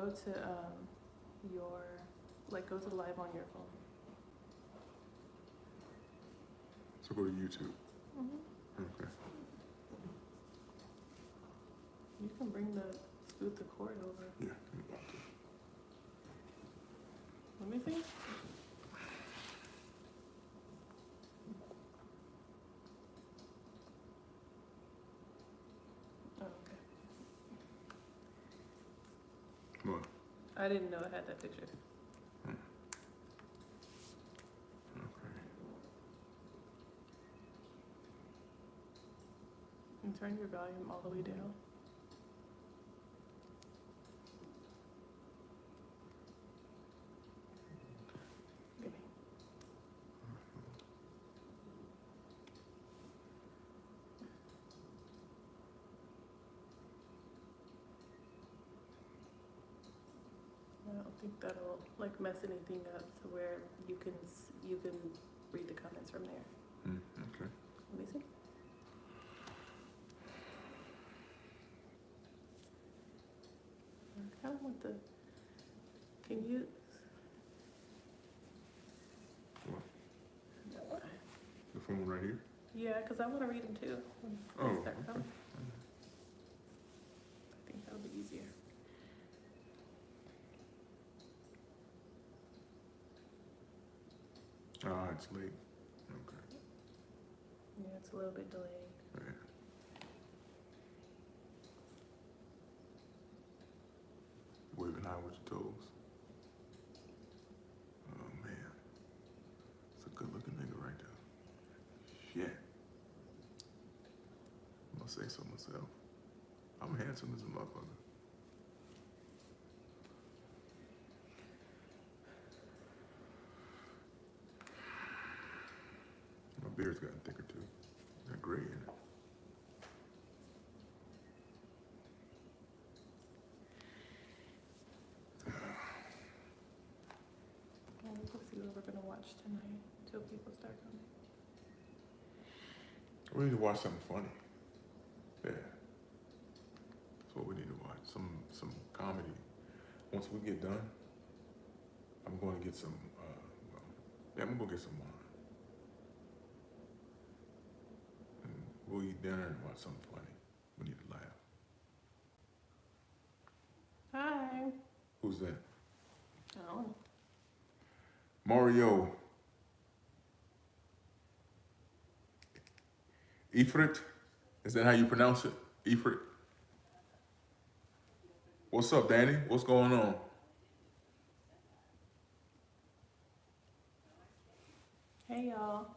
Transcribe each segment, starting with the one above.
go to go to live on your phone. So go to YouTube. Okay. You can scoot the cord over. Yeah. Let me see. Oh, okay. What? I didn't know I had that picture. Okay. And turn your volume all the way down. Give me. I don't think that'll mess anything up to where you can read the comments from there. Okay. Let me see. I kind of want can you? What? The phone right here? Yeah, because I want to read them too. Oh, I okay. think that'll be easier. Ah, it's late. Okay. Yeah, it's a little bit delayed. Yeah. Waving high with your toes. Oh man, it's a good looking nigga right there. Shit. I'm gonna say so myself. I'm handsome as a motherfucker. My beard's gotten thicker too. Got gray in it. Well, we'll see what we're gonna watch tonight until people start coming. We need to watch something funny. Yeah. That's what we need to watch. Some comedy. Once we get done, I'm going to get some, I'm going to go get some wine. And we'll eat dinner and watch something funny. We need to laugh. Hi. Who's that? Oh. Mario. Ifrit? Is that how you pronounce it? Ifrit? What's up, Danny? What's going on? Hey, y'all.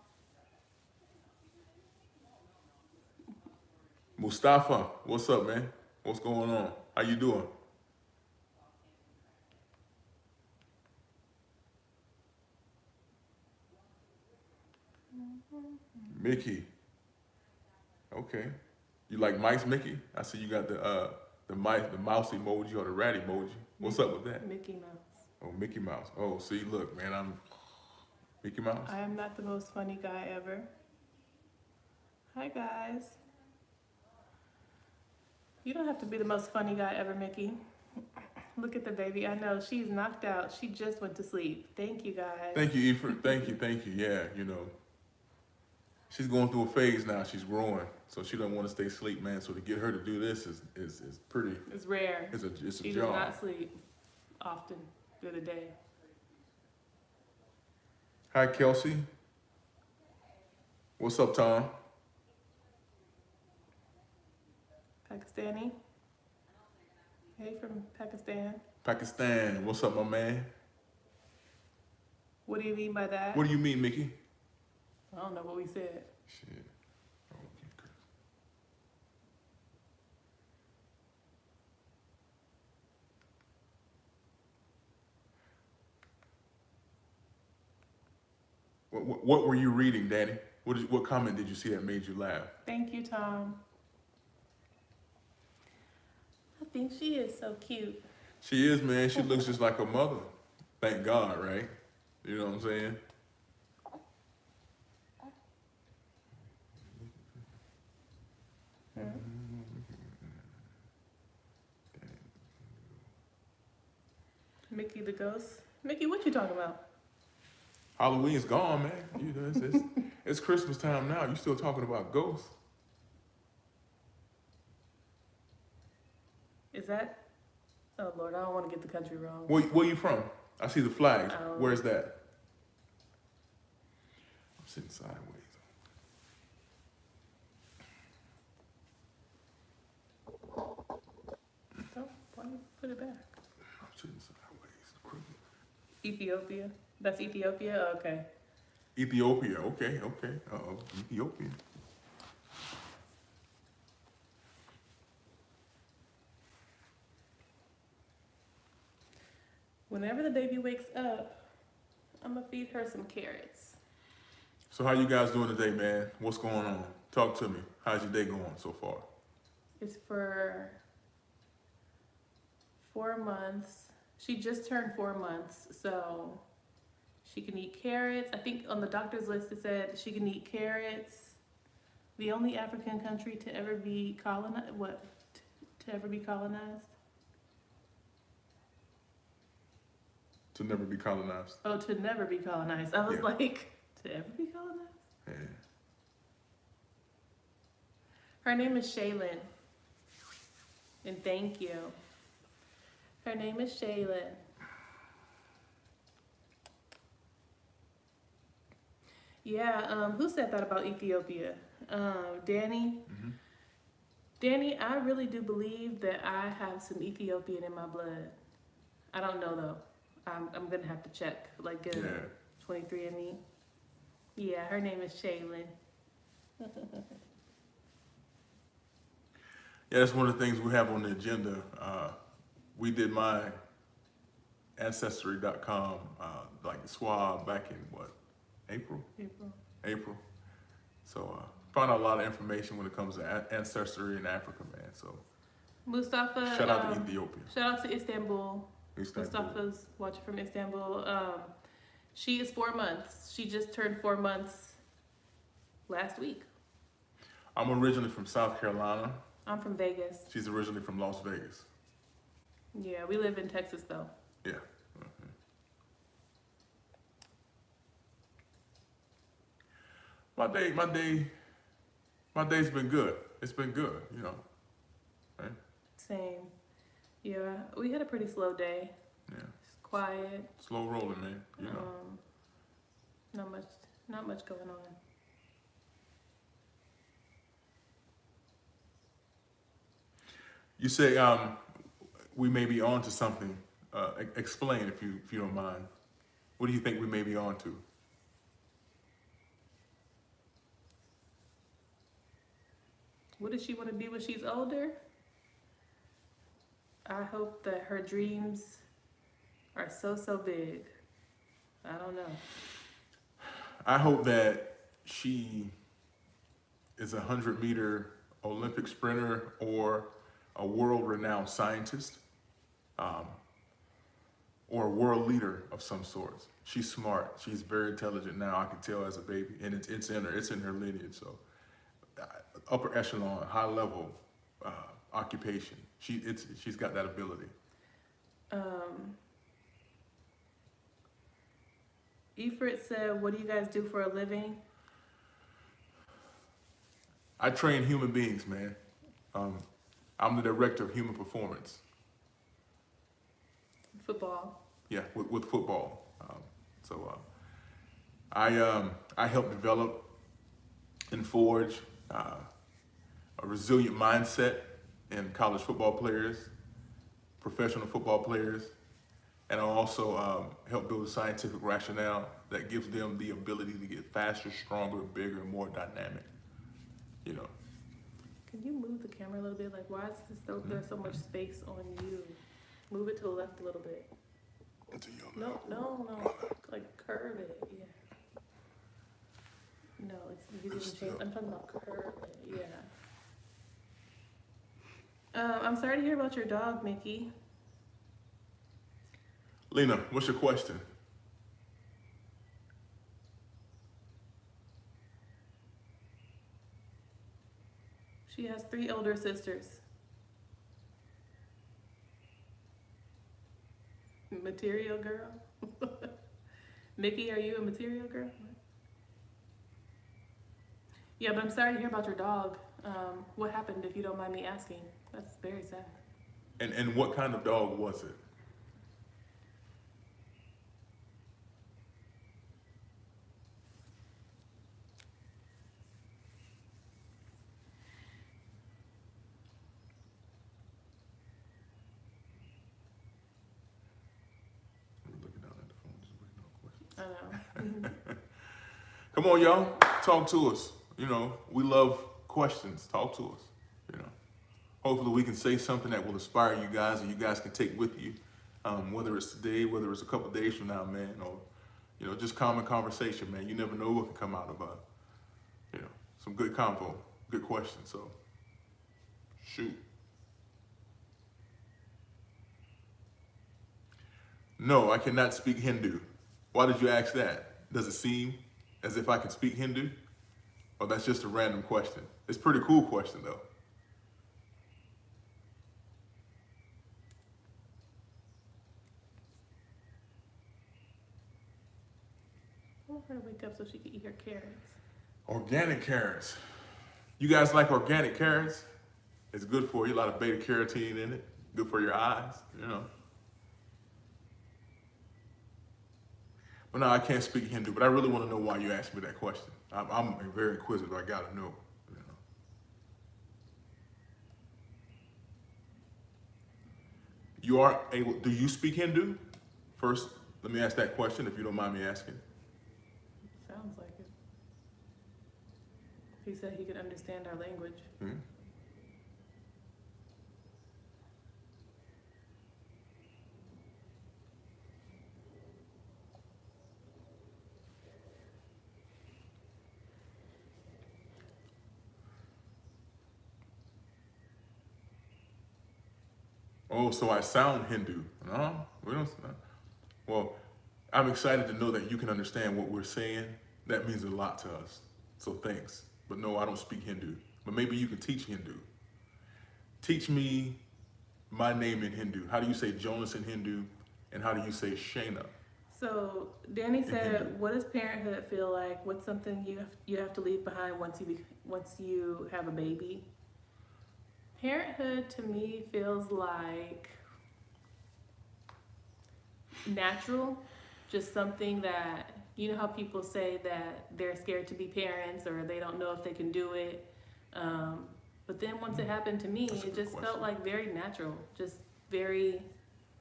Mustafa, what's up, man? What's going on? How you doing? Mickey. Okay. You like Mike's Mickey? I see you got the mouse emoji or the rat emoji. What's up with that? Mickey Mouse. Oh, Mickey Mouse. Oh, see, look, man, I'm Mickey Mouse. I am not the most funny guy ever. Hi, guys. You don't have to be the most funny guy ever, Mickey. Look at the baby. I know she's knocked out. She just went to sleep. Thank you, guys. Thank you, Ifrit. Thank you. Yeah, you know. She's going through a phase now. She's growing, so she don't want to stay asleep, man. So to get her to do this is pretty. It's rare. It's a job. She does not sleep often through the day. Hi, Kelsey. What's up, Tom? Pakistani. Hey, from Pakistan. Pakistan. What's up, my man? What do you mean by that? What do you mean, Mickey? I don't know what we said. Shit. Oh, okay, Chris. What were you reading, Danny? What comment did you see that made you laugh? Thank you, Tom. I think she is so cute. She is, man. She looks just like her mother. Thank God, right? You know what I'm saying? Mickey the ghost. Mickey, what you talking about? Halloween's gone, man. You know, it's Christmas time now. You still talking about ghosts? Is that? Oh Lord, I don't want to get the country wrong. Where you from? I see the flags. Where's that? I'm sitting sideways. Oh, why don't you put it back? I'm sitting sideways. Ethiopia. That's Ethiopia? Okay. Ethiopia. Okay. Uh-oh. Ethiopia. Whenever the baby wakes up, I'm gonna feed her some carrots. So how you guys doing today, man? What's going on? Talk to me. How's your day going so far? It's for 4 months. She just turned 4 months, so she can eat carrots. I think on the doctor's list it said she can eat carrots. The only African country to ever be colonized. What? To ever be colonized? To never be colonized. Oh, to never be colonized. I was like, to ever be colonized? Yeah. Her name is Shaylin. And thank you. Her name is Shaylin. Yeah, who said that about Ethiopia? Danny? Mm-hmm. Danny, I really do believe that I have some Ethiopian in my blood. I don't know though. I'm gonna have to check, like get a 23andMe. Yeah, her name is Shaylin. Yeah, that's one of the things we have on the agenda. We did my Ancestry.com like swab back in what, April? April. So found out a lot of information when it comes to ancestry in Africa, man. So Mustafa. Shout out to Ethiopia. Shout out to Istanbul. Mustafa's watching from Istanbul. She is 4 months. She just turned 4 months last week. I'm originally from South Carolina. I'm from Vegas. She's originally from Las Vegas. Yeah, we live in Texas though. Yeah. My day's been good. It's been good, you know. Right? Same. Yeah, we had a pretty slow day. Yeah. It's quiet. Slow rolling, man. You know. Not much going on. You say we may be on to something. Explain if you don't mind. What do you think we may be on to? What does she want to be when she's older? I hope that her dreams are so big. I don't know. I hope that she is a 100-meter Olympic sprinter or a world-renowned scientist, or a world leader of some sort. She's smart. She's very intelligent now. I can tell as a baby, and it's in her. It's in her lineage. So, upper echelon, high level occupation. She's got that ability. Ifrit said, "What do you guys do for a living?" I train human beings, man. I'm the director of human performance. Football. Yeah, with football. I help develop and forge a resilient mindset in college football players, professional football players, and I also help build a scientific rationale that gives them the ability to get faster, stronger, bigger, and more dynamic. You know. Can you move the camera a little bit? Like, why is there's so much space on you? Move it to the left a little bit. No. Like, curve it. Yeah. No, you didn't change. I'm talking about curve it. Yeah. I'm sorry to hear about your dog, Mickey. Lena, what's your question? She has 3 older sisters. Material girl. Nikki, are you a material girl? Yeah, but I'm sorry to hear about your dog. What happened, if you don't mind me asking? That's very sad. And what kind of dog was it? I'm looking down at the phone, just waiting on questions. I know. Come on, y'all, talk to us. You know, we love questions. Talk to us. You know, hopefully we can say something that will inspire you guys, and you guys can take with you, whether it's today, whether it's a couple days from now, man, or you know, just common conversation, man. You never know what can come out of you know, some good convo, good questions. So, shoot. No, I cannot speak Hindu. Why did you ask that? Does it seem as if I can speak Hindu? Or that's just a random question? It's a pretty cool question, though. I want her to wake up so she can eat her carrots. Organic carrots. You guys like organic carrots? It's good for you. A lot of beta carotene in it. Good for your eyes, you know. But no, I can't speak Hindu, but I really want to know why you asked me that question. I'm very inquisitive. I gotta know. You know. You are able. Do you speak Hindu? First, let me ask that question, if you don't mind me asking. Sounds like it. He said he could understand our language. Hmm? Oh, so I sound Hindu. No, we don't. Well, I'm excited to know that you can understand what we're saying. That means a lot to us. So thanks. But no, I don't speak Hindu. But maybe you can teach Hindu. Teach me my name in Hindu. How do you say Jonas in Hindu? And how do you say Shayna? So Danny Hindu. said, "What does parenthood feel like? What's something you have to leave behind once you have a baby?" Parenthood to me feels like natural, just something that, you know how people say that they're scared to be parents or they don't know if they can do it. But then once it happened to me, That's a it good just question. felt like very natural, just very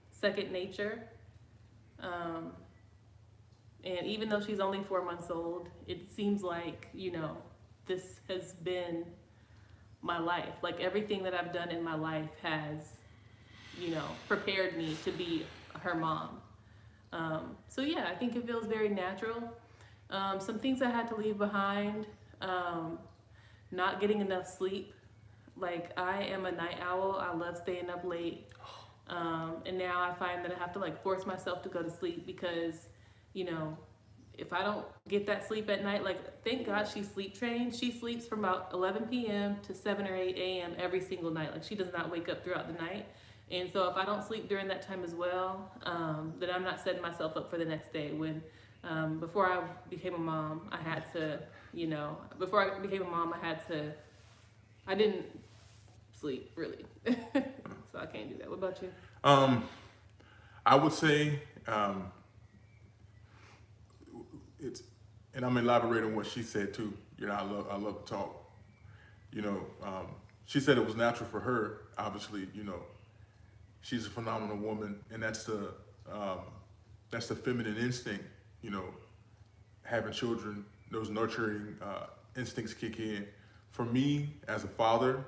second nature. And even though she's only 4 months old, it seems like, you know, this has been my life. Like everything that I've done in my life has, you know, prepared me to be her mom. So yeah, I think it feels very natural. Some things I had to leave behind, not getting enough sleep. Like I am a night owl. I love staying up late. And now I find that I have to like force myself to go to sleep because, you know, if I don't get that sleep at night, like thank God she's sleep trained. She sleeps from about 11 p.m. to 7 or 8 a.m. every single night. Like she does not wake up throughout the night. And so if I don't sleep during that time as well, then I'm not setting myself up for the next day. When before I became a mom, I had to, you know, I didn't sleep really. So I can't do that. What about you? I would say it's, and I'm elaborating what she said too. You know, I love to talk. You know, she said it was natural for her. Obviously, you know, she's a phenomenal woman, and that's the feminine instinct. You know, having children, those nurturing instincts kick in. For me, as a father,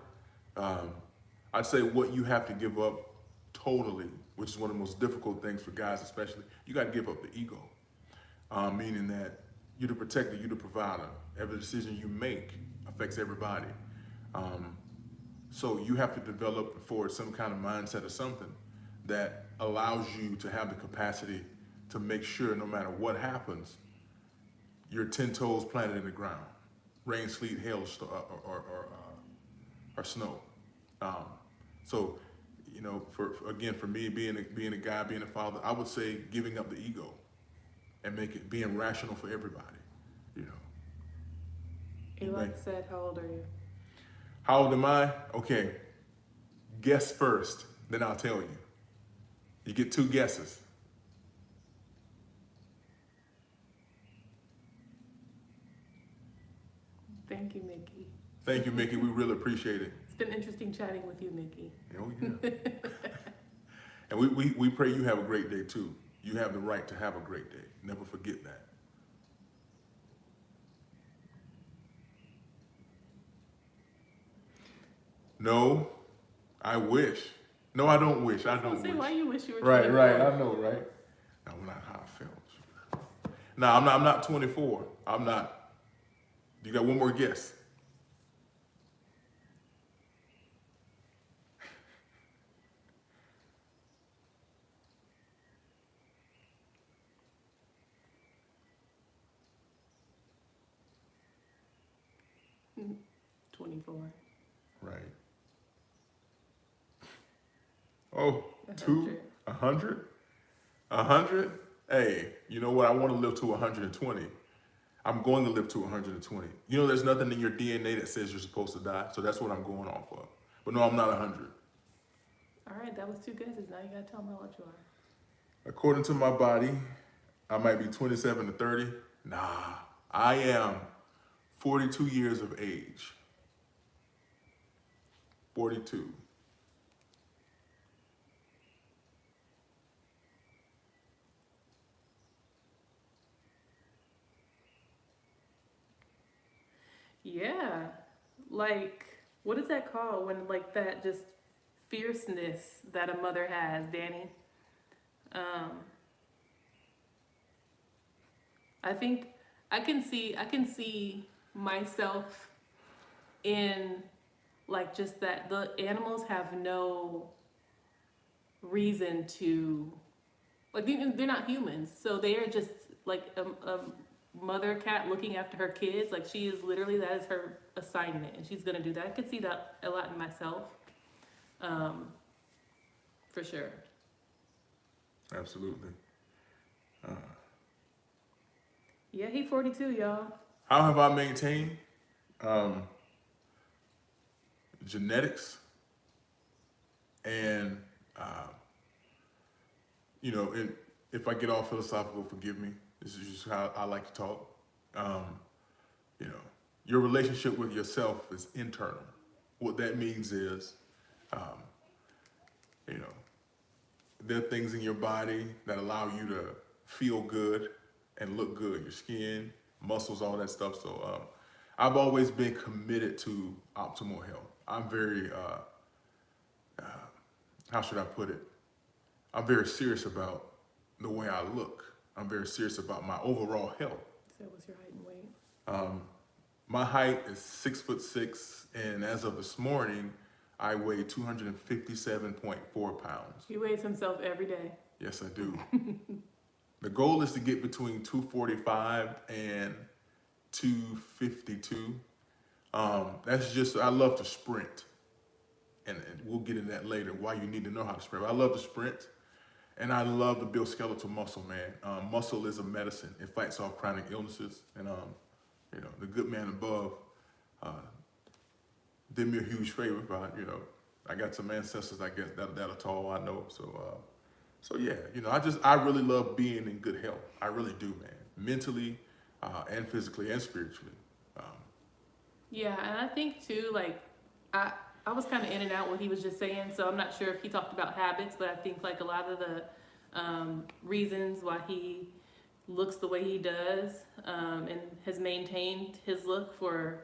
I'd say what you have to give up totally, which is one of the most difficult things for guys especially, you got to give up the ego. Meaning that you're the protector, you're the provider. Every decision you make affects everybody. So you have to develop forward some kind of mindset or something that allows you to have the capacity to make sure no matter what happens, you're 10 toes planted in the ground. Rain, sleet, hail, or snow. So you know, for me being a guy, being a father, I would say giving up the ego and being rational for everybody. You know. Eli said, how old are you? How old am I? Okay. Guess first, then I'll tell you. You get 2 guesses. Thank you, Mickey. Thank you, Mickey. We really appreciate it. It's been interesting chatting with you, Mickey. Oh, yeah. And we pray you have a great day, too. You have the right to have a great day. Never forget that. No, I wish. No, I don't wish. I don't wish. Why you wish you were 24? Right. I know, right? That's not how I felt. No, I'm not 24. I'm not. You got one more guess. Mm, 24. Right. Oh, 100? 100? Hey, you know what? I want to live to 120. I'm going to live to 120. You know, there's nothing in your DNA that says you're supposed to die, so that's what I'm going off of. But no, I'm not 100. All right, that was 2 guesses. Now you got to tell me what you are. According to my body, I might be 27 to 30. Nah, I am 42 years of age. 42. Yeah, like, what is that called when, like, that just fierceness that a mother has, Danny? I think I can see myself in, like, just that the animals have no reason to, like, they're not humans, so they are just like a mother cat looking after her kids. Like, she is literally, that is her assignment, and she's gonna do that. I could see that a lot in myself, for sure. Absolutely. Yeah, he 42, y'all. How have I maintained genetics and you know, and if I get all philosophical, forgive me. This is just how I like to talk. You know, your relationship with yourself is internal. What that means is, you know, there are things in your body that allow you to feel good and look good. Your skin, muscles, all that stuff. So I've always been committed to optimal health. I'm very, how should I put it? I'm very serious about the way I look. I'm very serious about my overall health. So what's your height and weight? My height is 6'6", and as of this morning, I weigh 257.4 pounds. He weighs himself every day. Yes, I do. The goal is to get between 245 and 252. That's just, I love to sprint. And we'll get into that later, why you need to know how to sprint. I love to sprint, and I love to build skeletal muscle, man. Muscle is a medicine. It fights off chronic illnesses. And, you know, the good man above did me a huge favor, but, you know, I got some ancestors, I guess, that are tall, I know. So yeah, you know, I really love being in good health. I really do, man. Mentally, and physically and spiritually. Yeah, and I think too, like, I was kind of in and out what he was just saying, so I'm not sure if he talked about habits, but I think, like, a lot of the reasons why he looks the way he does, and has maintained his look for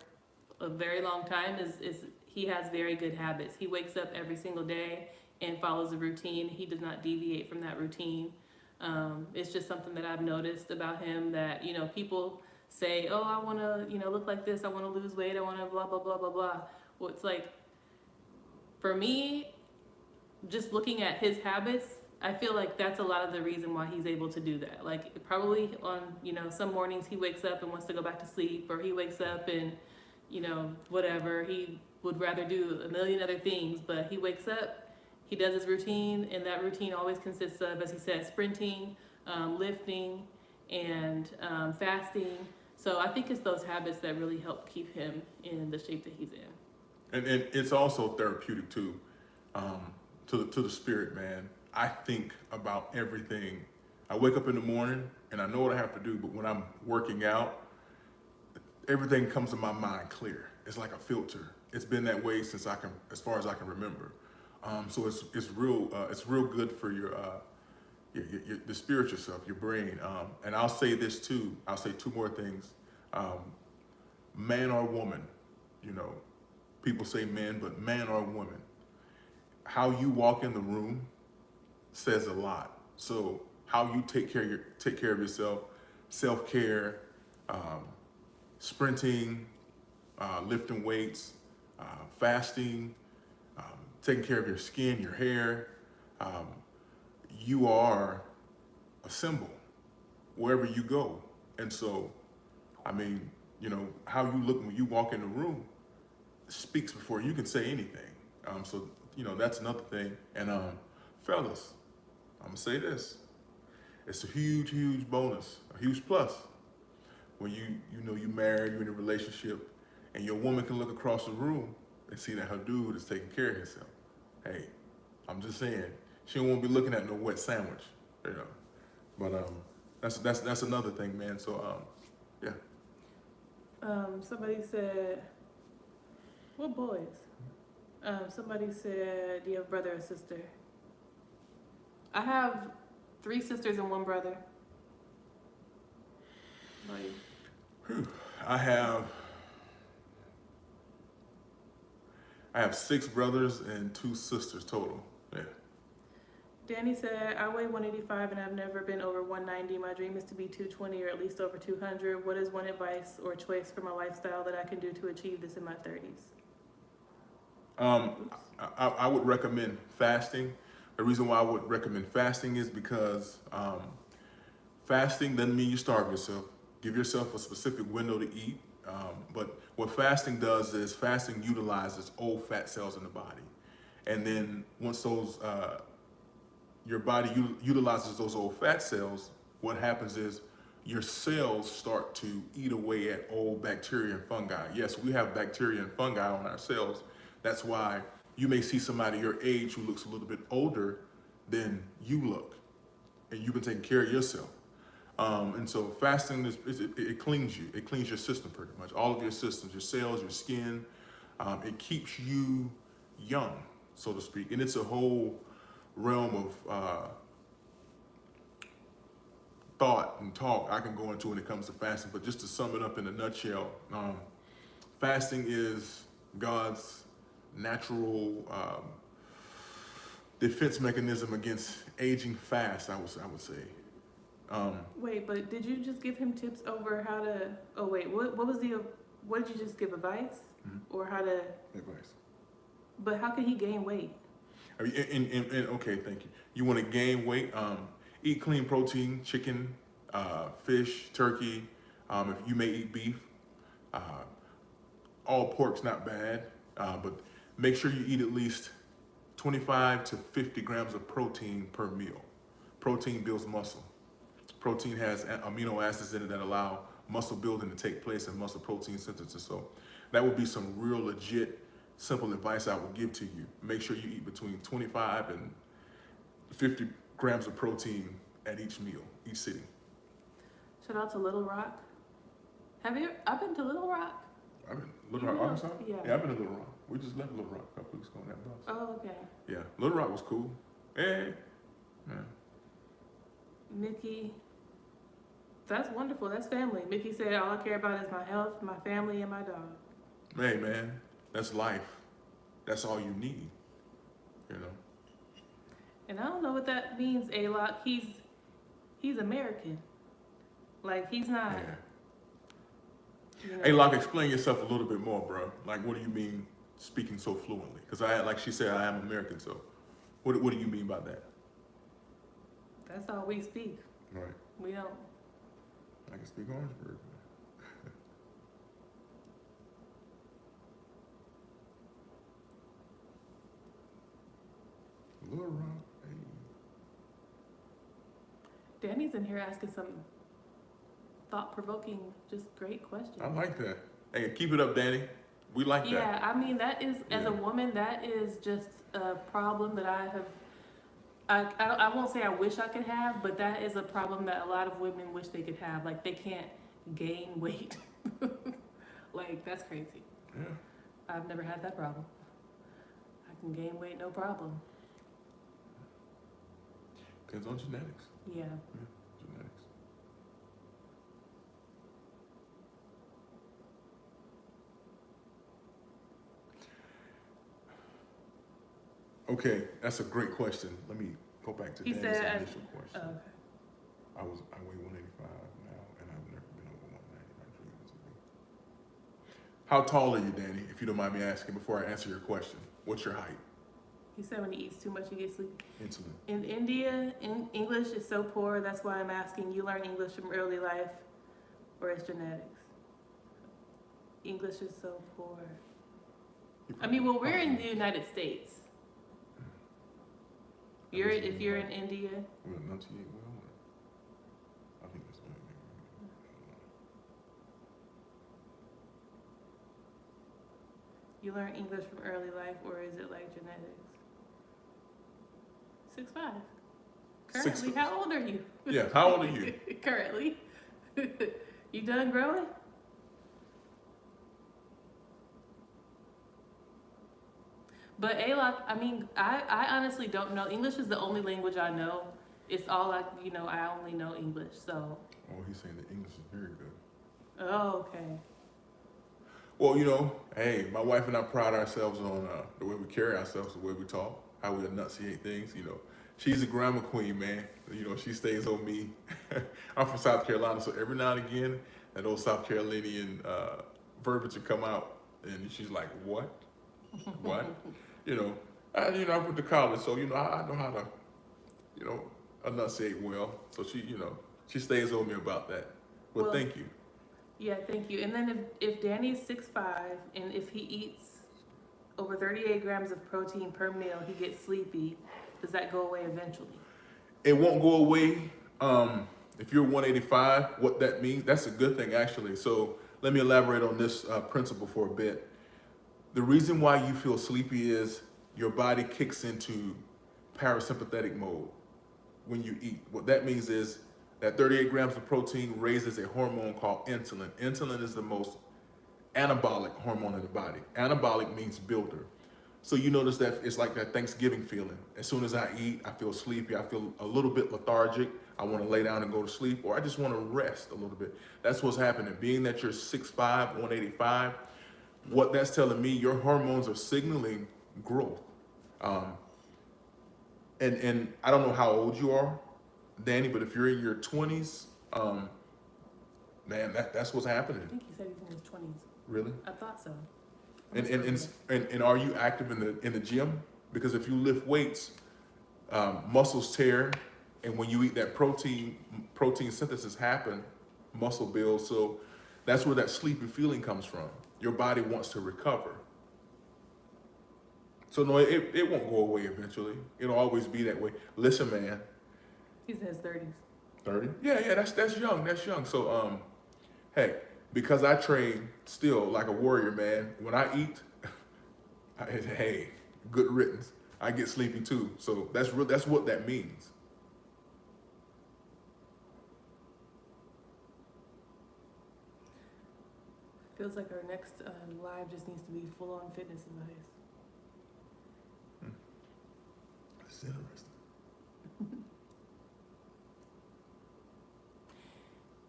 a very long time is he has very good habits. He wakes up every single day and follows a routine. He does not deviate from that routine. It's just something that I've noticed about him that, you know, people say, oh, I want to, you know, look like this. I want to lose weight. I want to blah, blah, blah, blah, blah. Well, it's like, for me, just looking at his habits, I feel like that's a lot of the reason why he's able to do that. Like, probably on, you know, some mornings he wakes up and wants to go back to sleep, or he wakes up and, you know, whatever, he would rather do a million other things, but he wakes up He does his routine, and that routine always consists of, as he said, sprinting, lifting, and fasting. So I think it's those habits that really help keep him in the shape that he's in. And it's also therapeutic too, to the spirit, man. I think about everything. I wake up in the morning and I know what I have to do, but when I'm working out, everything comes to my mind clear. It's like a filter. It's been that way since as far as I can remember. So it's real good for your the spiritual self, your brain. And I'll say this too. I'll say two more things. Man or woman, you know, people say men, but man or woman, how you walk in the room says a lot. So how you take care of yourself, self-care, sprinting, lifting weights, fasting, taking care of your skin, your hair. You are a symbol wherever you go. And so, I mean, you know, how you look when you walk in the room speaks before you can say anything. So, you know, that's another thing. And fellas, I'm gonna say this. It's a huge, huge bonus, a huge plus. When you know you married, you're in a relationship, and your woman can look across the room and see that her dude is taking care of himself. Hey, I'm just saying, she won't be looking at no wet sandwich, you know. But that's another thing, man. So yeah. Somebody said, what boys? Somebody said, do you have a brother or sister? I have 3 sisters and 1 brother. Like, I have 6 brothers and 2 sisters total. Yeah. Danny said, I weigh 185 and I've never been over 190. My dream is to be 220 or at least over 200. What is one advice or choice for my lifestyle that I can do to achieve this in my 30s? I would recommend fasting. The reason why I would recommend fasting is because fasting doesn't mean you starve yourself. Give yourself a specific window to eat. But what fasting does is fasting utilizes old fat cells in the body. And then once those your body utilizes those old fat cells, what happens is your cells start to eat away at old bacteria and fungi. Yes, we have bacteria and fungi on our cells. That's why you may see somebody your age who looks a little bit older than you look, and you've been taking care of yourself. And so fasting it cleans you. It cleans your system pretty much. All of your systems, your cells, your skin. It keeps you young, so to speak. And it's a whole realm of thought and talk I can go into when it comes to fasting. But just to sum it up in a nutshell, fasting is God's natural defense mechanism against aging fast, I would say. Wait, but did you just give him tips over how to? Oh wait, what did you just give advice or how to? Advice. But how can he gain weight? I mean, okay, thank you. You want to gain weight? Eat clean protein: chicken, fish, turkey. If you may eat beef, all pork's not bad, but make sure you eat at least 25 to 50 grams of protein per meal. Protein builds muscle. Protein has amino acids in it that allow muscle building to take place and muscle protein synthesis. So that would be some real legit, simple advice I would give to you. Make sure you eat between 25 and 50 grams of protein at each meal, each sitting. Shout out to Little Rock. I've been to Little Rock. I've been Little Rock, Arkansas? Yeah. I've been to Little Rock. We just left Little Rock a couple weeks ago on that bus. Oh, okay. Yeah, Little Rock was cool. Hey, man. Mickey, that's wonderful. That's family. Mickey said, all I care about is my health, my family, and my dog. Hey, man, that's life. That's all you need, you know? And I don't know what that means, A-Lock. He's American. Like, he's not. Yeah. You know. Hey, Locke, explain yourself a little bit more, bro. Like, what do you mean speaking so fluently? Because like she said, I am American, so what do you mean by that? That's all we speak. Right. We don't. I can speak Orangeburg. Little Rock. Hey. Danny's in here asking some thought-provoking, just great questions. I like that. Hey, keep it up, Danny. We like that. Yeah, I mean, that is, as Yeah. a woman, that is just a problem that I have, I won't say I wish I could have, but that is a problem that a lot of women wish they could have. Like, they can't gain weight. Like, that's crazy. Yeah. I've never had that problem. I can gain weight, no problem. Depends on genetics. Yeah. Genetics. Okay, that's a great question. Let me go back to He Danny's said, initial question. okay. I weigh 185 now, and I've never been over 190. My dream is to be. How tall are you, Danny? If you don't mind me asking, before I answer your question, what's your height? He said when he eats too much, he gets sleepy. Insulin. In India, English is so poor. That's why I'm asking. You learn English from early life, or it's genetics. English is so poor. I mean, well, we're in the United States. If you're in India, We'll enunciate well. I think that's what you learn English from early life, or is it like genetics? 6'5". Currently, 6'5". how old are you? Yeah, how old are you? Currently. You done growing? But A-Lock, I mean, I honestly don't know. English is the only language I know. It's all I only know English, so. Oh, he's saying that English is very good. Oh, okay. Well, hey, my wife and I pride ourselves on the way we carry ourselves, the way we talk, how we enunciate things. She's a grammar queen, man. She stays on me. I'm from South Carolina, so every now and again, that old South Carolinian verbiage will come out, and she's like, "What? What?" I went to college, so I know how to, enunciate well. So she stays on me about that. Well, thank you. Yeah, thank you. And then if Danny's 6'5", and if he eats over 38 grams of protein per meal, he gets sleepy. Does that go away eventually? It won't go away. If you're 185, what that means, that's a good thing, actually. So let me elaborate on this principle for a bit. The reason why you feel sleepy is your body kicks into parasympathetic mode when you eat. What that means is that 38 grams of protein raises a hormone called insulin. Insulin is the most anabolic hormone in the body. Anabolic means builder. So you notice that it's like that Thanksgiving feeling. As soon as I eat, I feel sleepy. I feel a little bit lethargic. I want to lay down and go to sleep, or I just want to rest a little bit. That's what's happening. Being that you're 6'5", 185, what that's telling me, your hormones are signaling growth. And I don't know how old you are, Danny, but if you're in your 20s, man, that's what's happening. I think he said he's in his 20s. Really? I thought so. And are you active in the gym? Because if you lift weights, muscles tear, and when you eat that protein synthesis happen, muscle builds. So that's where that sleepy feeling comes from. Your body wants to recover. So no, it won't go away eventually. It'll always be that way. Listen, man. He's in his 30s. 30? Yeah, that's young. That's young. So hey, because I train still like a warrior, man. When I eat, hey, good riddance. I get sleepy too. So that's what that means. Feels like our next live just needs to be full-on fitness advice. That's interesting.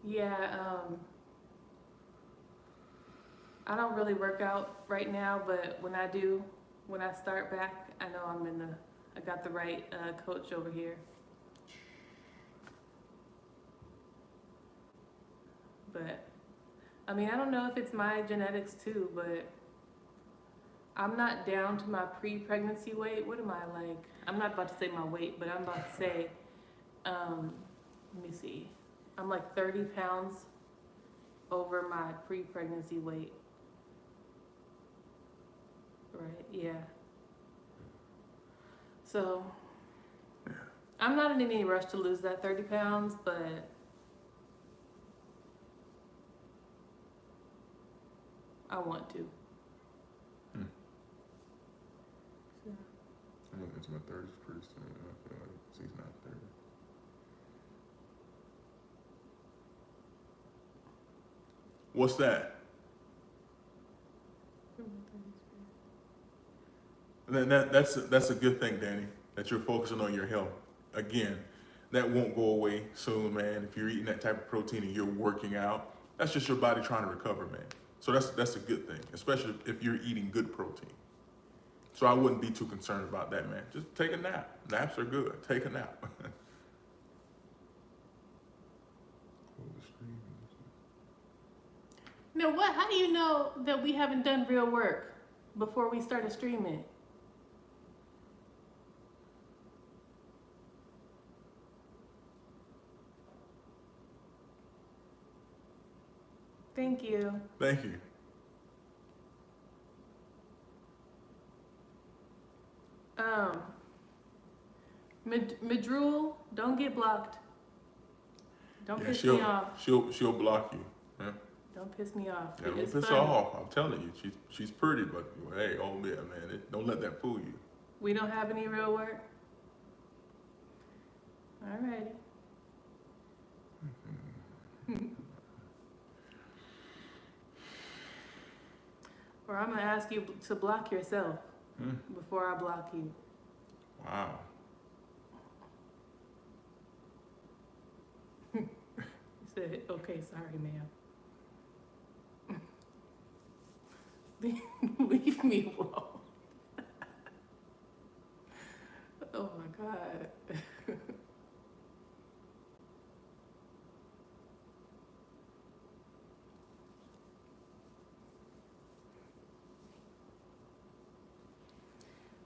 Yeah, I don't really work out right now, but when I do, when I start back, I know I got the right coach over here. But, I mean, I don't know if it's my genetics too, but I'm not down to my pre-pregnancy weight. What am I like? I'm not about to say my weight, but I'm about to say, let me see. I'm like 30 pounds over my pre-pregnancy weight. Right, yeah. So I'm not in any rush to lose that 30 pounds, but I want to. Hmm. So. I'm looking into my 30s pretty soon. I feel like she's not 30. What's that? That's a good thing, Danny, that you're focusing on your health. Again, that won't go away soon, man. If you're eating that type of protein and you're working out, that's just your body trying to recover, man. So that's a good thing, especially if you're eating good protein. So I wouldn't be too concerned about that, man. Just take a nap. Naps are good. Take a nap. Now what? How do you know that we haven't done real work before we started streaming? Thank you. Thank you. Madrul, don't get blocked. Don't Yeah, piss me off. she'll block you. Yeah. Don't piss me off. Yeah, don't It's piss her funny. off. I'm telling you, she's pretty, but hey, oh yeah, man, don't let that fool you. We don't have any real work? Alrighty. Or I'm gonna ask you to block yourself before I block you. Wow. You said, okay, sorry, ma'am. Leave me alone. Oh my God.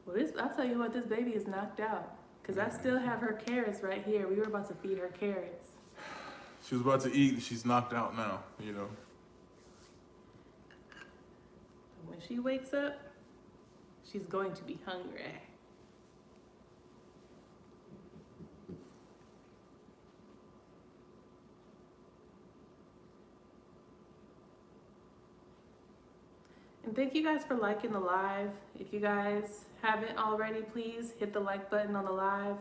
Well, I'll tell you what, this baby is knocked out. Because I still have her carrots right here. We were about to feed her carrots. She was about to eat, she's knocked out now, you know. When she wakes up, she's going to be hungry. And thank you guys for liking the live. If you guys haven't already, please hit the like button on the live.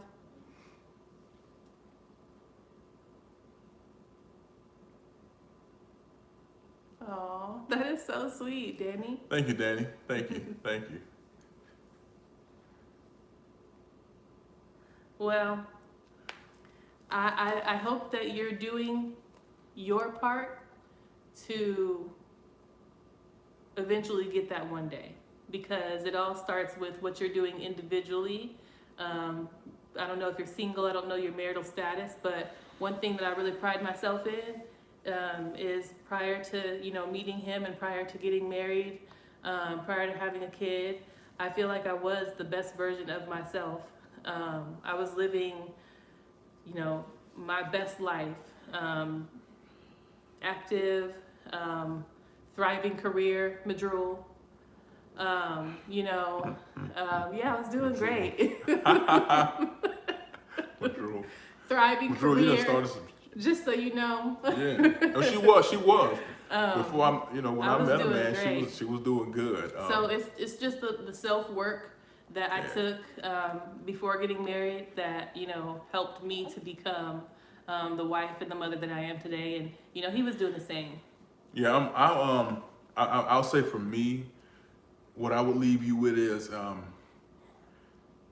Oh, that is so sweet, Danny. Thank you, Danny. Thank you. Thank you. Well, I hope that you're doing your part to eventually get that one day, because it all starts with what you're doing individually. I don't know if you're single, I don't know your marital status, but one thing that I really pride myself in is prior to meeting him and prior to getting married, prior to having a kid, I feel like I was the best version of myself. I was living, my best life, active, thriving career, Madrul. Yeah, I was doing great. Madrul. Thriving Madrul, you done career. started some. Just so you know. Yeah. No, she was. Before when I met her, man, great. she was doing good. So it's just the self work that I took before getting married that helped me to become the wife and the mother that I am today, and he was doing the same. Yeah, I'll say for me, what I would leave you with is,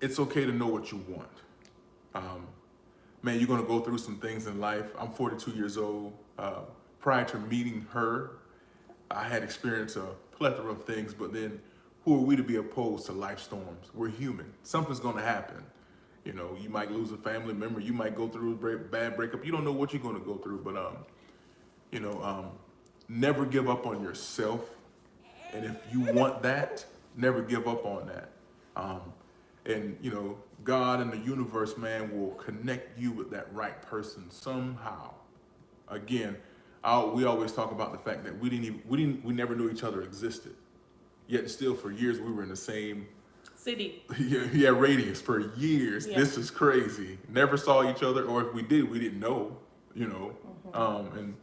it's okay to know what you want. Man, you're gonna go through some things in life. I'm 42 years old. Prior to meeting her, I had experienced a plethora of things, but then who are we to be opposed to life storms? We're human. Something's gonna happen. You might lose a family member, you might go through a bad breakup. You don't know what you're gonna go through, but never give up on yourself. And if you want that, never give up on that. And God and the universe, man, will connect you with that right person somehow. Again, we always talk about the fact that we never knew each other existed. Yet still for years we were in the same city. Yeah, radius for years. Yeah. This is crazy. Never saw each other, or if we did, we didn't know, you know. And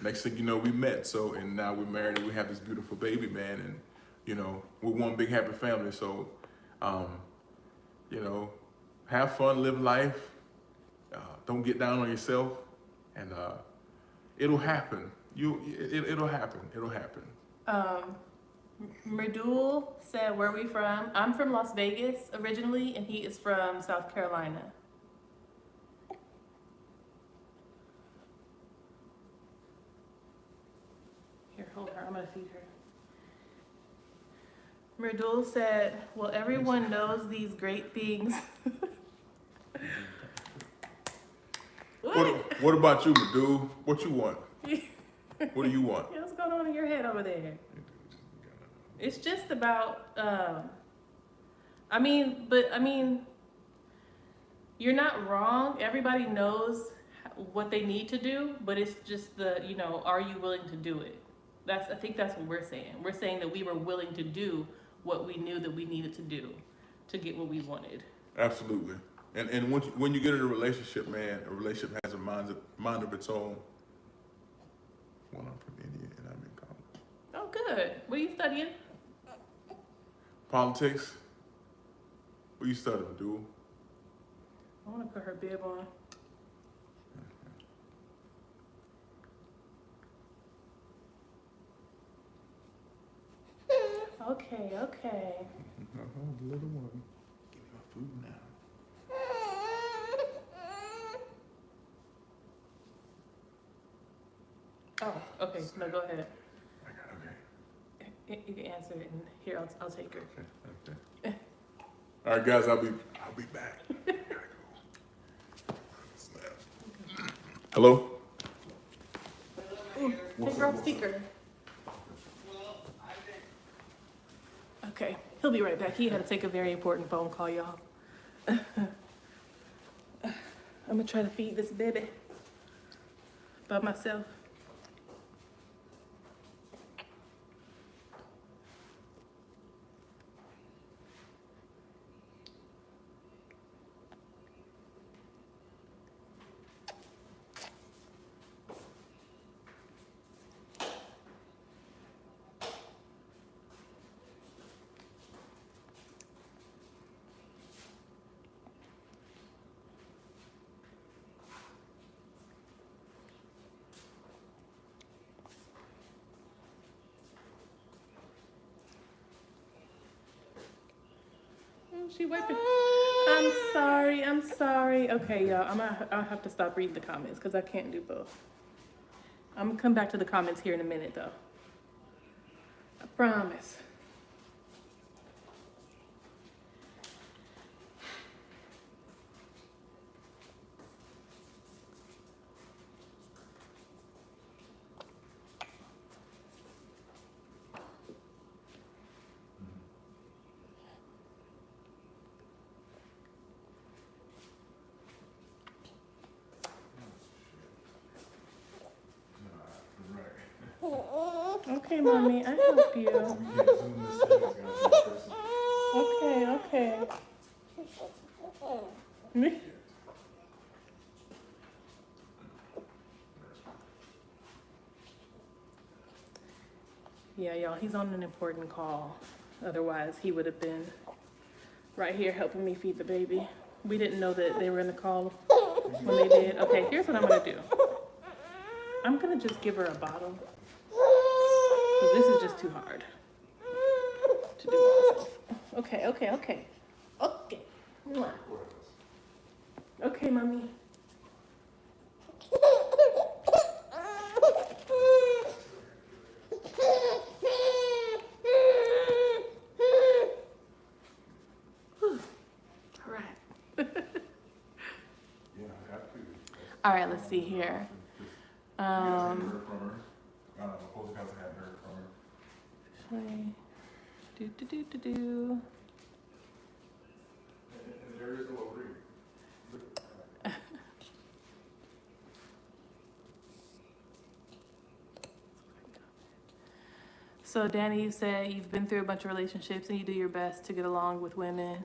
next thing you know, we met. So, and now we're married and we have this beautiful baby, man. And, you know, we're one big happy family. So, you know, have fun, live life. Don't get down on yourself, and it'll happen. It'll happen. It'll happen. Merdul said, where are we from? I'm from Las Vegas originally, and he is from South Carolina. Here, hold her. I'm going to feed her. Merdul said, well, everyone knows these great things. What about you, Madu? What you want? What do you want? Yeah, what's going on in your head over there? It's just about, I mean, you're not wrong. Everybody knows what they need to do, but it's just you know, are you willing to do it? I think that's what we're saying. We're saying that we were willing to do what we knew that we needed to do to get what we wanted. Absolutely. And when you get in a relationship, man, a relationship has a mind of its own. Well, I'm from India and I'm in college. Oh, good. What are you studying? Politics. What you studying, dude? I want to put her bib on. Okay. The little one. Give me my food now. Oh, okay. No, go ahead. Okay. You can answer it, and here I'll take her. Okay. All right, guys. I'll be back. I gotta go. Snap. Hello. Ooh, take her off speaker. Okay, he'll be right back. He had to take a very important phone call, y'all. I'm gonna try to feed this baby by myself. She wiping. I'm sorry. Okay, y'all, I'll have to stop reading the comments because I can't do both. I'm gonna come back to the comments here in a minute, though. I promise. Okay, mommy, I help you. Okay. Yeah, y'all, he's on an important call. Otherwise, he would have been right here helping me feed the baby. We didn't know that they were in the call when they did. Okay, here's what I'm gonna do. I'm gonna just give her a bottle. Because this is just too hard to do myself. Okay. Mwah. Okay, mommy. All right, let's see here. Actually, do. So Danny, you said you've been through a bunch of relationships and you do your best to get along with women,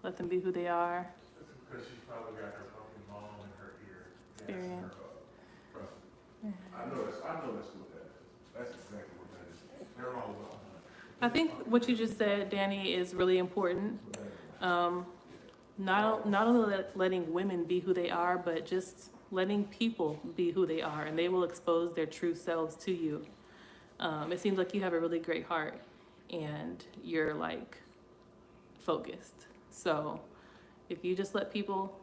let them be who they are. That's because she's probably got her fucking mom in her ear. Experience. I know that's what that is. That's exactly what that is. They're all about I think what you just said, Danny, is really important. Not only letting women be who they are, but just letting people be who they are, and they will expose their true selves to you. It seems like you have a really great heart, and you're like focused. So if you just let people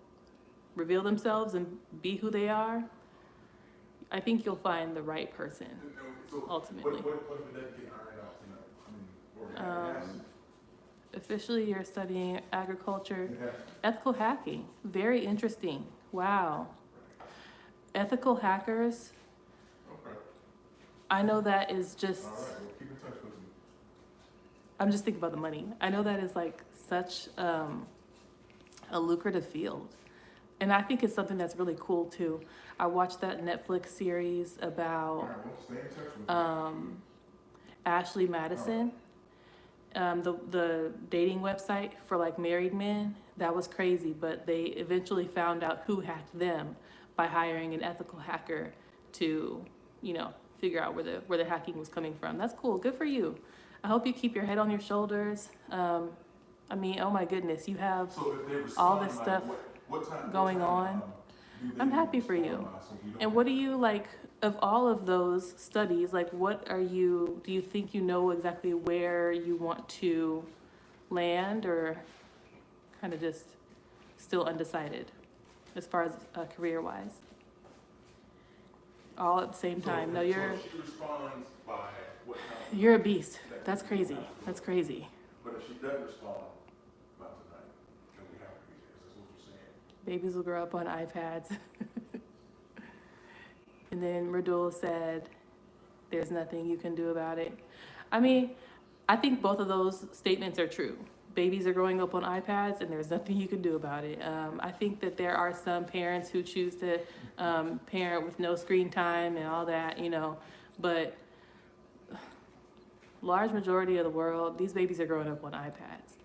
reveal themselves and be who they are, I think you'll find the right person ultimately. What if it doesn't get ironed out tonight? I mean, or Officially, you're studying agriculture, ethical hacking. Very interesting. Wow. Ethical hackers. Okay. I know that is just. All right. Well, keep in touch with me. I'm just thinking about the money. I know that is like such a lucrative field. And I think it's something that's really cool too. I watched that Netflix series All about right. Well, stay in touch with me. Ashley Madison. The dating website for like married men. That was crazy, but they eventually found out who hacked them by hiring an ethical hacker to, figure out where the hacking was coming from. That's cool. Good for you. I hope you keep your head on your shoulders. Oh my goodness, you have So if they respond, all this stuff going on. I'm happy for you. And what do you like of all of those studies? Like, do you think you know exactly where you want to land, or kind of just still undecided as far as career-wise? All at the same time. No, she responds by what time? you're a beast. That's crazy. That's crazy. But if she doesn't respond by tonight, then we have to be there. That's what you're saying. Babies will grow up on iPads. And then Radul said, there's nothing you can do about it. I think both of those statements are true. Babies are growing up on iPads and there's nothing you can do about it. I think that there are some parents who choose to parent with no screen time and all that, but large majority of the world, these babies are growing up on iPads.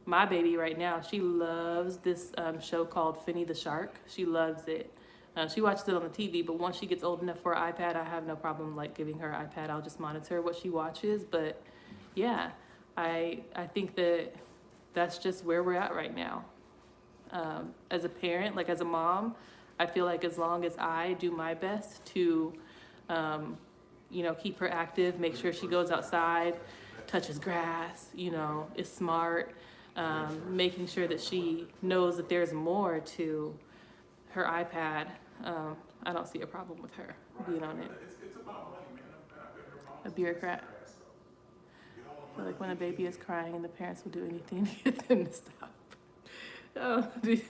My baby right now, she loves this show called Finny the Shark. She loves it. She watches it on the TV, but once she gets old enough for an iPad, I have no problem like giving her an iPad. I'll just monitor what she watches. But yeah, I think that's just where we're at right now. As a parent, like as a mom, I feel like as long as I do my best to, keep her active, make sure she goes outside, touches grass, is smart, making sure that she knows that there's more to her iPad. I don't see a problem with her being on it. It's about money, man. A bureaucrat. I feel like when a baby is crying and the parents will do anything to get them to stop. Oh, you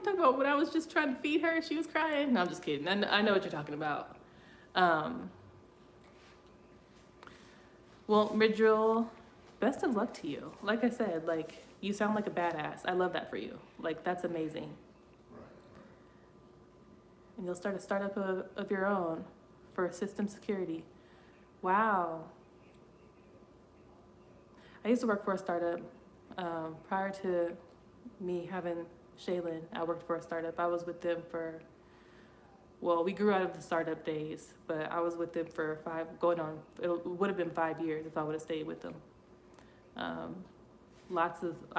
talking about when I was just trying to feed her and she was crying? No, I'm just kidding. I know what you're talking about. Well, Midrill, best of luck to you. Like I said, you sound like a badass. I love that for you. That's amazing. And you'll start a startup of your own for system security. Wow. I used to work for a startup. Prior to me having Shaylin, I worked for a startup. I was with them we grew out of the startup days, but I was with them for it would have been 5 years if I would have stayed with them. I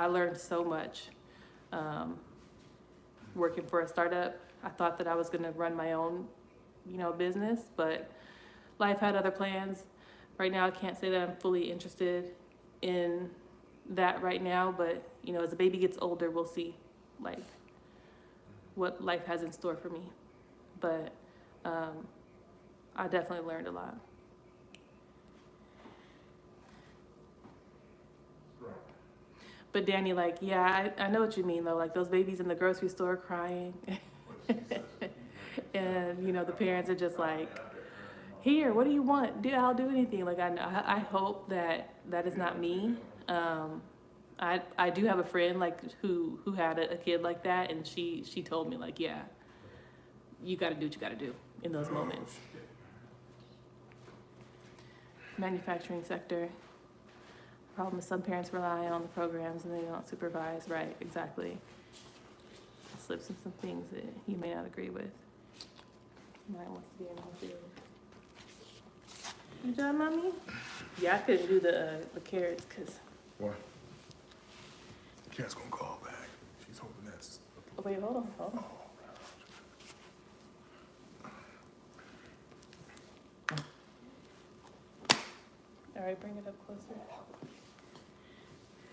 learned so much working for a startup. I thought that I was going to run my own, business, but life had other plans. Right now, I can't say that I'm fully interested in that right now, but, as the baby gets older, we'll see, what life has in store for me. But I definitely learned a lot. Right. But Danny, I know what you mean, though. Those babies in the grocery store crying. And, the parents are just here, what do you want? I'll do anything. I hope that is not me. I do have a friend, who had a kid like that, and she told me, you got to do what you got to do in those moments. manufacturing sector. Problem is some parents rely on the programs and they don't supervise right, exactly. Slips in some things that you may not agree with. Mine wants to be in the field. Good job, mommy? Yeah, I couldn't do the carrots because. What? Cat's gonna call back. She's hoping that's. Oh, wait, hold on. All right, bring it up closer.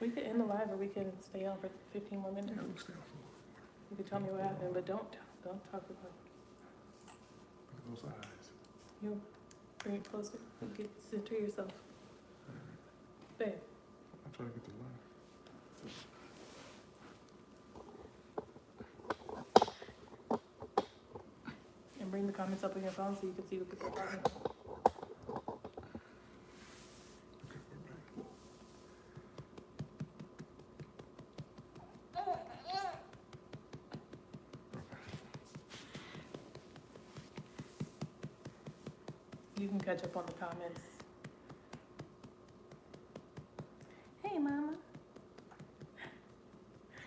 We could end the live or we can stay on for 15 more minutes. Yeah, we'll stay on for You can tell me what happened, but don't talk about it. those eyes. You bring it closer. Get center yourself. Babe. I'm trying to get the light. And bring the comments up on your phone so you can see what people are talking about. Okay, we're back. You can catch up on the comments. Hey, mama.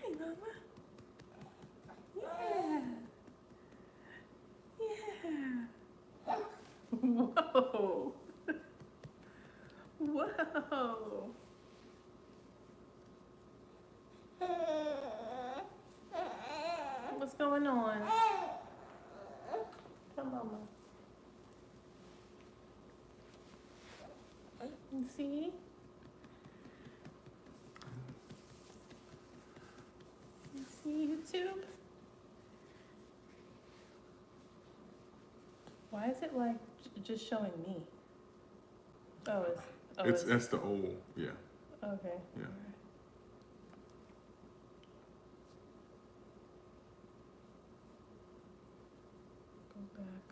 Hey, mama. Yeah. Yeah. Whoa. Whoa. What's going on? Come, mama. You see? You see YouTube? Why is it like just showing me? That's the old, yeah. Okay. Yeah. Go back.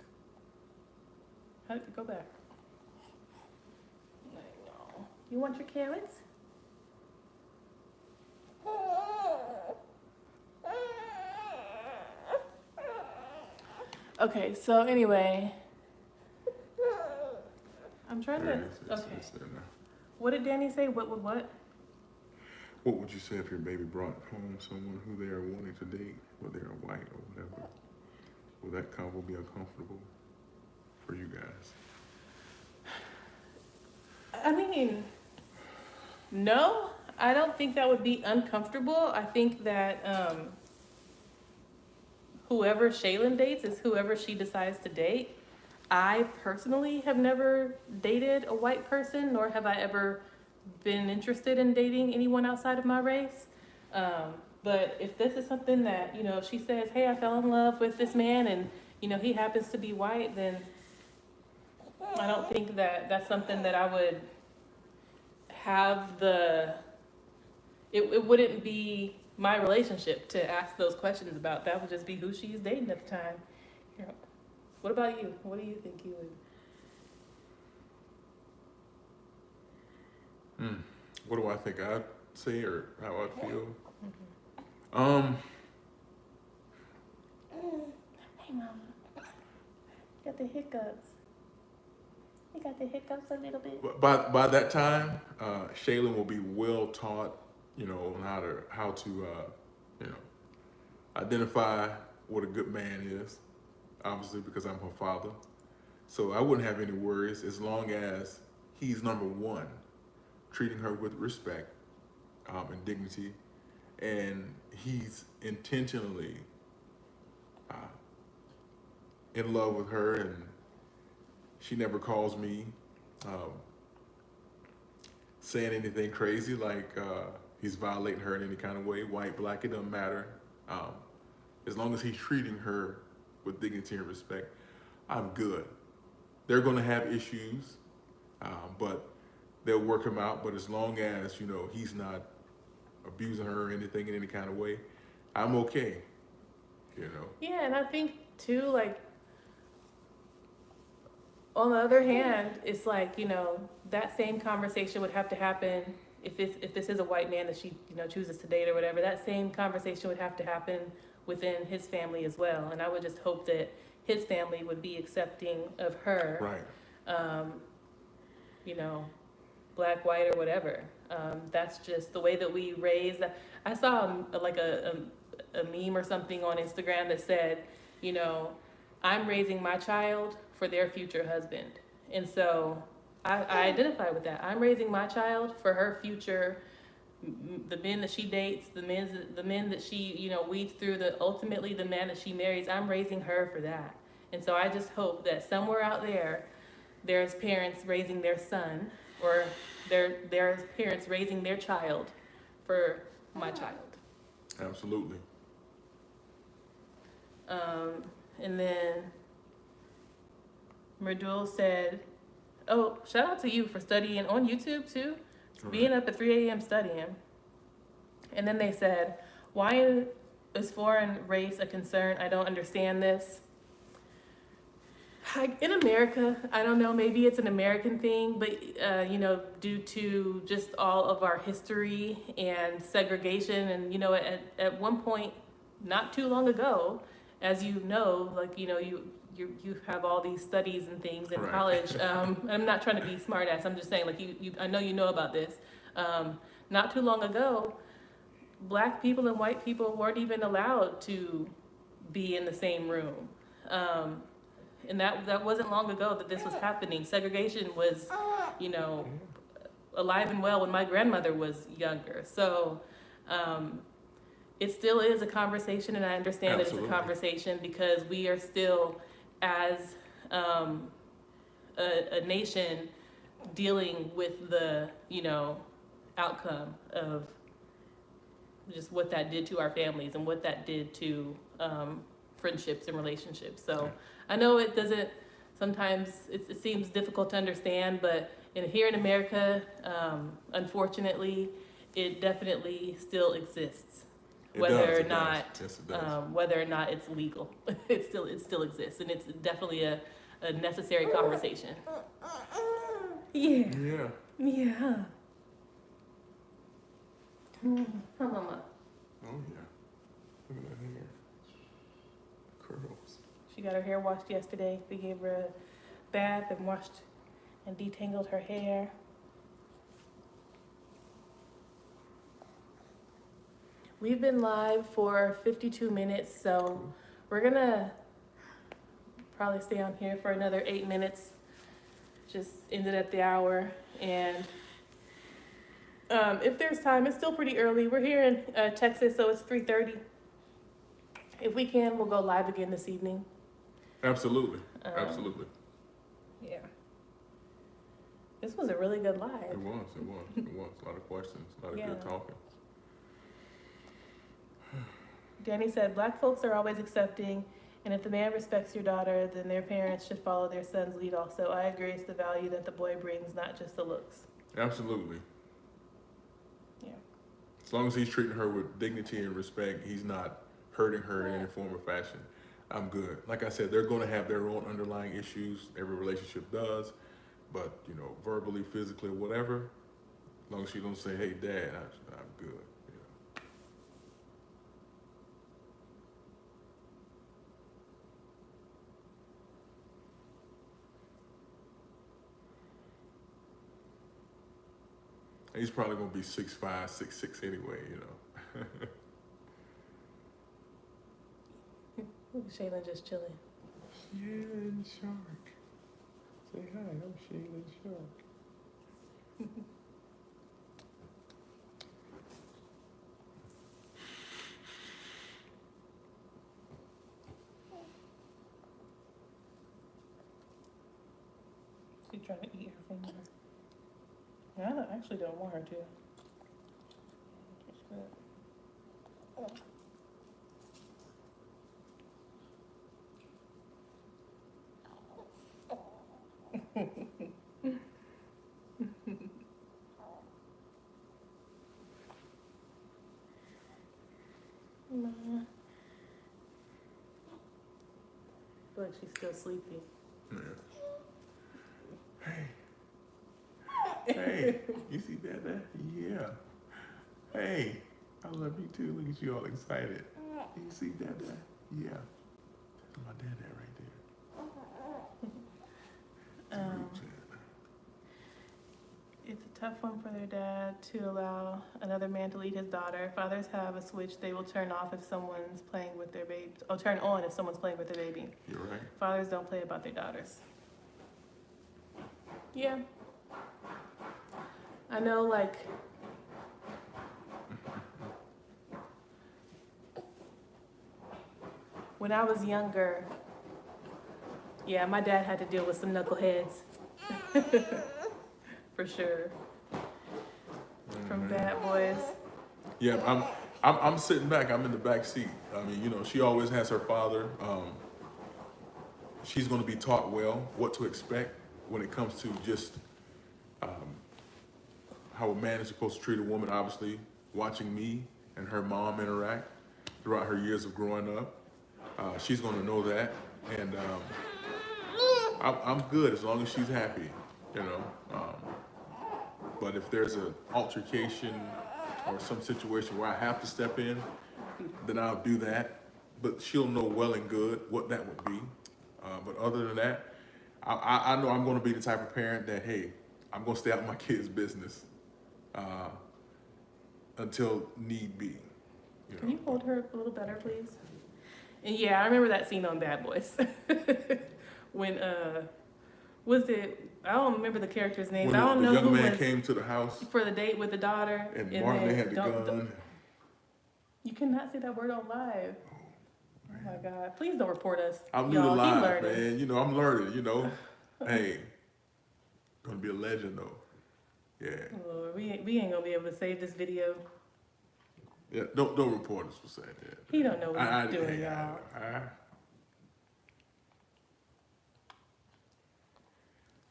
How did it go back? I know. You want your carrots? Okay, so anyway, I'm trying There to. it is. Okay. It's there now. What did Danny say? What? What would you say if your baby brought home someone who they are wanting to date, whether they're white or whatever? Will that couple be uncomfortable for you guys? I mean, no, I don't think that would be uncomfortable. I think that whoever Shaylin dates is whoever she decides to date. I personally have never dated a white person, nor have I ever been interested in dating anyone outside of my race. But if this is something that, you know, she says, hey, I fell in love with this man and, you know, he happens to be white, then I don't think that that's something that I would have it wouldn't be my relationship to ask those questions about. That would just be who she's dating at the time. Here, what about you? What do you think you would? What do I think I'd say or how I'd feel? Hey, mama. Got the hiccups. You got the hiccups a little bit. By that time, Shaylin will be well taught, you know, on how to you know, identify what a good man is. Obviously, because I'm her father, so I wouldn't have any worries as long as he's number one, treating her with respect and dignity, and he's intentionally in love with her, and she never calls me saying anything crazy like he's violating her in any kind of way, white, black, it doesn't matter. As long as he's treating her with dignity and respect, I'm good. They're gonna have issues, but they'll work them out. But as long as, you know, he's not abusing her or anything in any kind of way, I'm okay, you know. Yeah, and I think too, like, on the other hand, it's like, you know, that same conversation would have to happen if this is a white man that she, you know, chooses to date or whatever. That same conversation would have to happen within his family as well. And I would just hope that his family would be accepting of her. Right. you know, black, white, or whatever. That's just the way that we raise. I saw like a meme or something on Instagram that said, you know, I'm raising my child for their future husband. And so I identify with that. I'm raising my child for her future, the men that she dates, the men that she, you know, weeds through, ultimately the man that she marries. I'm raising her for that. And so I just hope that somewhere out there, there's parents raising their son, or there's parents raising their child for my child. Absolutely. And then Merdul said, oh, shout out to you for studying on YouTube too, being up at 3 a.m. studying. And then they said, why is foreign race a concern? I don't understand this. In America, I don't know, maybe it's an American thing, but, you know, due to just all of our history and segregation, and, you know, at one point, not too long ago, as you know, like, you know, you have all these studies and things in college. I'm not trying to be smart ass. I'm just saying, like, I know you know about this. Not too long ago, black people and white people weren't even allowed to be in the same room. And that wasn't long ago that this was happening. Segregation was, you know, alive and well when my grandmother was younger. So it still is a conversation, and I understand that it's a conversation because we are still, as a nation, dealing with the, you know, outcome of just what that did to our families and what that did to friendships and relationships. So I know it doesn't, sometimes it seems difficult to understand, but here in America, unfortunately, it definitely still exists. Whether or not it's legal, it still exists, and it's definitely a necessary conversation. Yeah. Come on, Mama. Oh yeah. Look at that hair. Curls. She got her hair washed yesterday. We gave her a bath and washed and detangled her hair. We've been live for 52 minutes, so we're gonna probably stay on here for another 8 minutes. Just ended at the hour, and if there's time, it's still pretty early. We're here in Texas, so it's 3:30. If we can, we'll go live again this evening. Absolutely. Absolutely. Yeah. This was a really good live. It was. A lot of questions, a lot of good talking. Danny said, black folks are always accepting, and if the man respects your daughter, then their parents should follow their son's lead also. I agree, it's the value that the boy brings, not just the looks. Absolutely. Yeah. As long as he's treating her with dignity and respect, he's not hurting her in any form or fashion, I'm good. Like I said, they're going to have their own underlying issues. Every relationship does. But, you know, verbally, physically, whatever, as long as she don't say, hey, Dad, I'm good. He's probably going to be 6'5", 6'6" anyway, you know. Look at Shaylin just chilling. Shaylin Shark. Say hi, I'm Shaylin Shark. She's trying to eat her finger. I actually don't want her to. It's good. I feel like she's still sleepy. Yeah. Hey, you see Dada? Yeah. Hey, I love you too. Look at you all excited. You see Dada? Yeah. That's my Dada right there. tough one for their dad to allow another man to lead his daughter. Fathers have a switch they will turn off if someone's playing with their baby, or turn on if someone's playing with their baby. You're right. Fathers don't play about their daughters. Yeah. I know, like, when I was younger, yeah, my dad had to deal with some knuckleheads. For sure. From Bad Boys. Yeah, I'm sitting back. I'm in the back seat. I mean, you know, she always has her father. She's going to be taught well what to expect when it comes to just how a man is supposed to treat a woman. Obviously, watching me and her mom interact throughout her years of growing up, she's going to know that, and I'm good as long as she's happy, you know. But if there's an altercation or some situation where I have to step in, then I'll do that. But she'll know well and good what that would be. But other than that, I know I'm going to be the type of parent that, hey, I'm going to stay out of my kids' business until need be. You know? Can you hold her a little better, please? And yeah, I remember that scene on Bad Boys. When, was it, I don't remember the character's name. When I don't the know young who man was came to the house for the date with the daughter. and Martin then had the gun. You cannot say that word on live. Oh my God. Please don't report us. I'm new to Y'all, he live, learning. man. You know, I'm learning, you know. Hey, gonna be a legend though. Yeah. Lord, we ain't gonna be able to save this video. Yeah, don't report us for saying that. He don't know what he's doing, hey, y'all.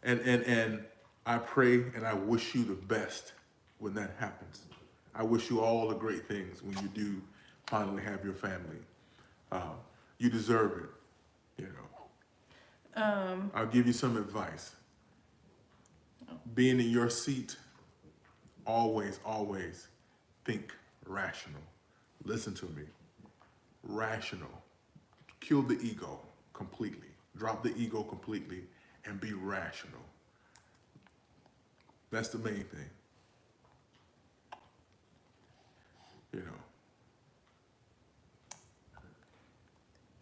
And I pray and I wish you the best when that happens. I wish you all the great things when you do finally have your family. You deserve it, you know. I'll give you some advice. Being in your seat, always think rational. Listen to me. Rational. Kill the ego completely. Drop the ego completely and be rational. That's the main thing. You know.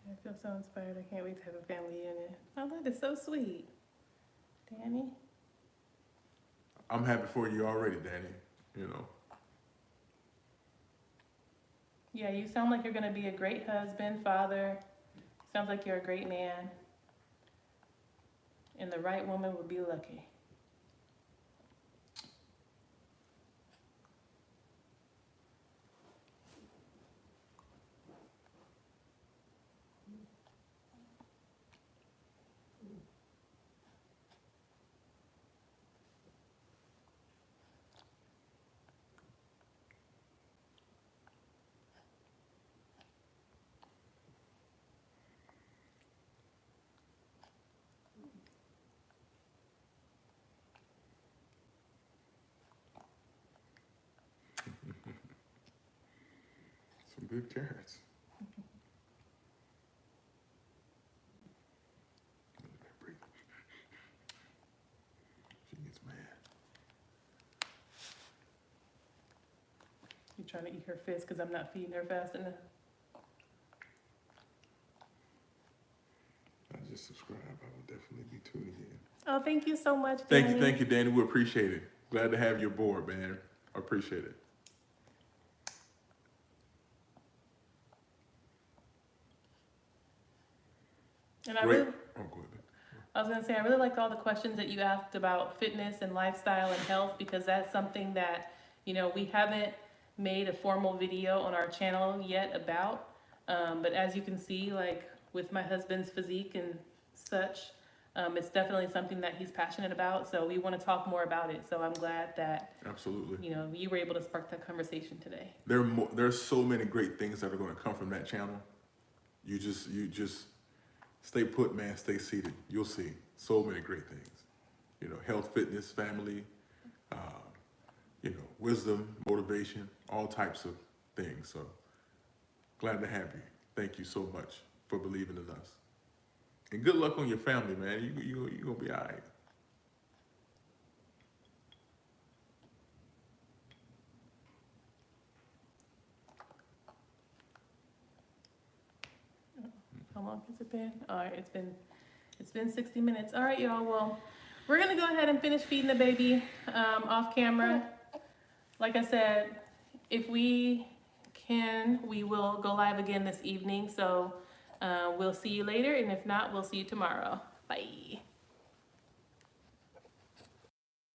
I feel so inspired. I can't wait to have a family unit. Oh, that is so sweet. Danny? I'm happy for you already, Danny. You know. Yeah, you sound like you're gonna be a great husband, father. Sounds like you're a great man. And the right woman would be lucky. Some good carrots. She gets mad. You trying to eat her fist because I'm not feeding her fast enough? I just subscribe. I will definitely be tuning in. Oh, thank you so much, Danny. Thank you, Danny. We appreciate it. Glad to have you aboard, man. I appreciate it. And Great. I Oh, go ahead. was gonna say, I really liked all the questions that you asked about fitness and lifestyle and health, because that's something that, you know, we haven't made a formal video on our channel yet about. But as you can see, like with my husband's physique and such, it's definitely something that he's passionate about. So we want to talk more about it. So I'm glad that, Absolutely. you know, you were able to spark that conversation today. There's so many great things that are going to come from that channel. You just stay put, man. Stay seated. You'll see so many great things. You know, health, fitness, family, you know, wisdom, motivation, all types of things. So glad to have you. Thank you so much for believing in us. And good luck on your family, man. You gonna be all right. How long has it been? All right, it's been 60 minutes. All right, y'all. Well, we're gonna go ahead and finish feeding the baby off camera. Like I said, if we can, we will go live again this evening. So we'll see you later, and if not, we'll see you tomorrow. Bye.